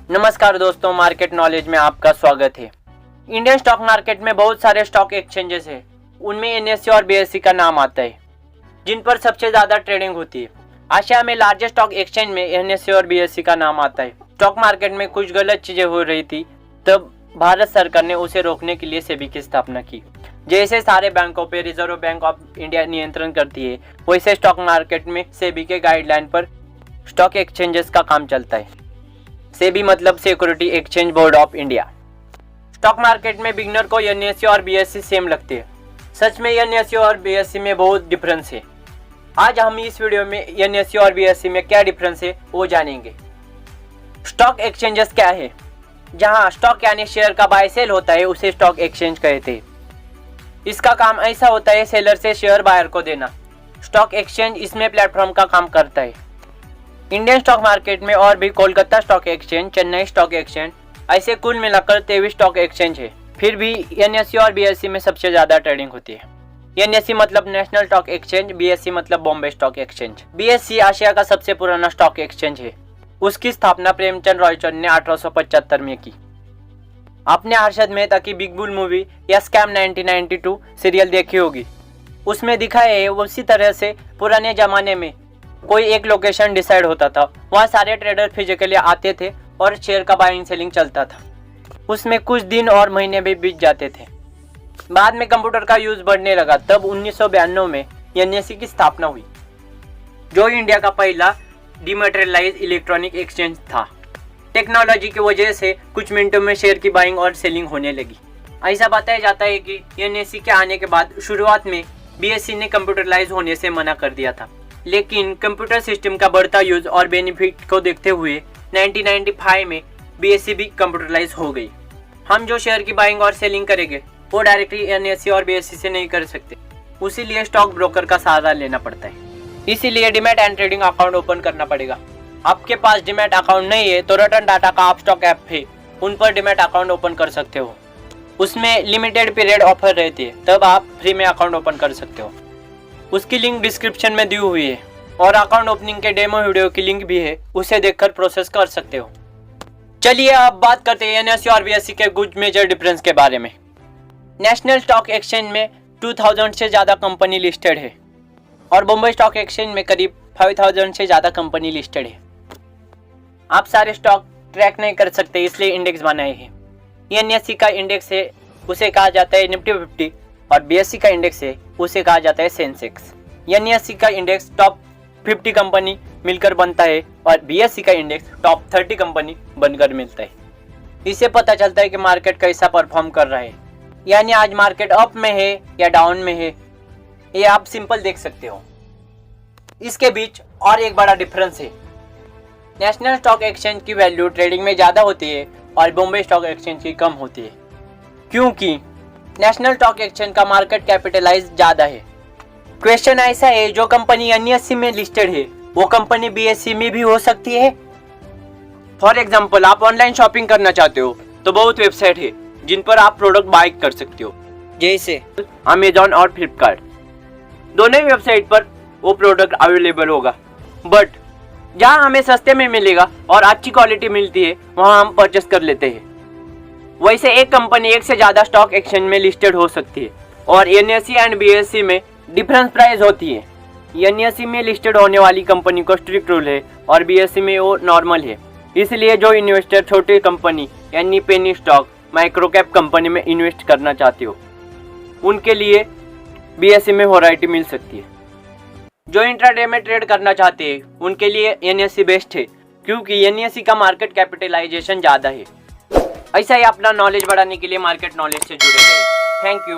नमस्कार दोस्तों, market knowledge में आपका स्वागत है। इंडियन स्टॉक मार्केट में बहुत सारे स्टॉक एक्सचेंजेस हैं। उनमें एनएससी और बीएससी का नाम आता है, जिन पर सबसे ज़्यादा ट्रेडिंग होती है। आशिया में लार्जेस्ट स्टॉक एक्सचेंज में एनएससी और बीएससी का नाम आता है। स्टॉक मार्केट में कुछ गलत चीज़ें हो रही थी, तब भारत सरकार ने उसे रोकने के लिए सेबी की स्थापना की। जैसे सारे बैंकों पर रिजर्व बैंक ऑफ इंडिया नियंत्रण करती है, वैसे स्टॉक मार्केट में सेबी के गाइडलाइन पर स्टॉक एक्सचेंजेस का काम चलता है। सेबी मतलब security exchange board of India. Stock market में बिगनर को एनएससी और बीएससी सेम लगते हैं। सच में एनएससी और बीएससी में बहुत डिफरेंस है। आज हम इस वीडियो में एनएससी और बीएससी में क्या डिफरेंस है वो जानेंगे। स्टॉक एक्सचेंजेस क्या है? जहां स्टॉक यानी शेयर का बाय सेल होता है उसे स्टॉक एक्सचेंज कहते हैं। इसका काम ऐसा होता है, सेलर से शेयर बायर को देना। स्टॉक एक्सचेंज इसमें प्लेटफॉर्म का काम करता है। इंडियन स्टॉक मार्केट में और भी Kolkata stock exchange, Chennai stock exchange, ऐसे कुल मिलाकर 23 स्टॉक एक्सचेंज है। फिर भी एनएससी और बीएससी में सबसे ज़्यादा ट्रेडिंग होती है। एनएससी मतलब नेशनल स्टॉक एक्सचेंज, बीएससी मतलब Bombay stock exchange. BSc Asia का सबसे पुराना स्टॉक एक्सचेंज है। उसकी स्थापना प्रेमचंद रॉयचंद ने 1875 में की। आपने हर्षद मेहता की बिग बुल मूवी या स्कैम 1992 सीरियल देखी होगी। उसमें दिखाया है उसी तरह से पुराने ज़माने में कोई एक लोकेशन डिसाइड होता था, वहाँ सारे ट्रेडर फिजिकली आते थे और शेयर का बाइंग सेलिंग चलता था। उसमें कुछ दिन और महीने भी बीत जाते थे। बाद में कंप्यूटर का यूज़ बढ़ने लगा, तब 1992 में एनएससी की स्थापना हुई, जो इंडिया का पहला डिमैटेरियलाइज इलेक्ट्रॉनिक एक्सचेंज था। टेक्नोलॉजी की वजह से कुछ मिनटों में शेयर की बाइंग और सेलिंग होने लगी। ऐसा बताया जाता है कि एनएससी के आने के बाद शुरुआत में बीएससी ने कंप्यूटरलाइज होने से मना कर दिया था, लेकिन कंप्यूटर सिस्टम का बढ़ता यूज और बेनिफिट को देखते हुए 1995 में बीएससी भी कंप्यूटरलाइज हो गई। हम जो शेयर की बाइंग और सेलिंग करेंगे वो डायरेक्टली एनएससी और बीएससी से नहीं कर सकते, उसीलिए स्टॉक ब्रोकर का सहारा लेना पड़ता है। इसीलिए demat and trading account open करना पड़ेगा। आपके पास डीमैट अकाउंट नहीं है तो रतन टाटा का आप स्टॉक ऐप है, उन पर डीमैट अकाउंट ओपन कर सकते हो। उसमें लिमिटेड पीरियड ऑफर रहती है, तब आप फ्री में अकाउंट ओपन कर सकते हो। उसकी लिंक डिस्क्रिप्शन में दी हुई है और अकाउंट ओपनिंग के डेमो वीडियो की लिंक भी है, उसे देखकर प्रोसेस कर सकते हो। चलिए अब बात करते हैं एनएससी और बीएससी के कुछ मेजर डिफरेंस के बारे में। नेशनल स्टॉक एक्सचेंज में 2000 से ज़्यादा कंपनी लिस्टेड है और बॉम्बे स्टॉक एक्सचेंज में करीब 5000 से ज़्यादा कंपनी लिस्टेड है। आप सारे स्टॉक ट्रैक नहीं कर सकते, इसलिए इंडेक्स बनाए हैं। एनएससी का इंडेक्स है, उसे कहा जाता है निफ्टी 50, और बीएससी का इंडेक्स है, उसे कहा जाता है सेंसेक्स। एनएससी का इंडेक्स टॉप 50 कंपनी मिलकर बनता है और बीएससी का इंडेक्स टॉप 30 कंपनी बनकर मिलता है। इससे पता चलता है कि मार्केट कैसा परफॉर्म कर रहा है, यानी आज मार्केट अप में है या डाउन में है, ये आप सिंपल देख सकते हो। इसके बीच और एक बड़ा डिफरेंस है। नेशनल स्टॉक एक्सचेंज की वैल्यू ट्रेडिंग में ज़्यादा होती है और बॉम्बे स्टॉक एक्सचेंज की कम होती है, क्योंकि नेशनल स्टॉक एक्सचेंज का मार्केट कैपिटलाइज ज़्यादा है। क्वेश्चन ऐसा है, जो कंपनी एनएससी में लिस्टेड है वो कंपनी बीएससी में भी हो सकती है? फॉर एग्जांपल, आप ऑनलाइन शॉपिंग करना चाहते हो तो बहुत वेबसाइट है जिन पर आप प्रोडक्ट बाय कर सकते हो, जैसे अमेजॉन और फ्लिपकार्ट। दोनों ही वेबसाइट पर वो प्रोडक्ट अवेलेबल होगा, बट जहाँ हमें सस्ते में मिलेगा और अच्छी क्वालिटी मिलती है वहाँ हम परचेस कर लेते हैं। वैसे एक कंपनी एक से ज़्यादा स्टॉक एक्सचेंज में लिस्टेड हो सकती है और एनएससी एंड बीएससी में डिफरेंस प्राइस होती है। एनएससी में लिस्टेड होने वाली कंपनी को स्ट्रिक्ट रूल है और बीएससी में वो नॉर्मल है। इसलिए जो इन्वेस्टर छोटी कंपनी यानी penny stock, micro cap company में इन्वेस्ट करना चाहते हो, उनके लिए बीएससी में वैरायटी मिल सकती है। जो इंट्राडे में ट्रेड करना चाहते हैं उनके लिए एनएससी बेस्ट है, क्योंकि एनएससी का मार्केट कैपिटलाइजेशन ज़्यादा है। ऐसा ही अपना नॉलेज बढ़ाने के लिए मार्केट नॉलेज से जुड़े रहे। Thank you.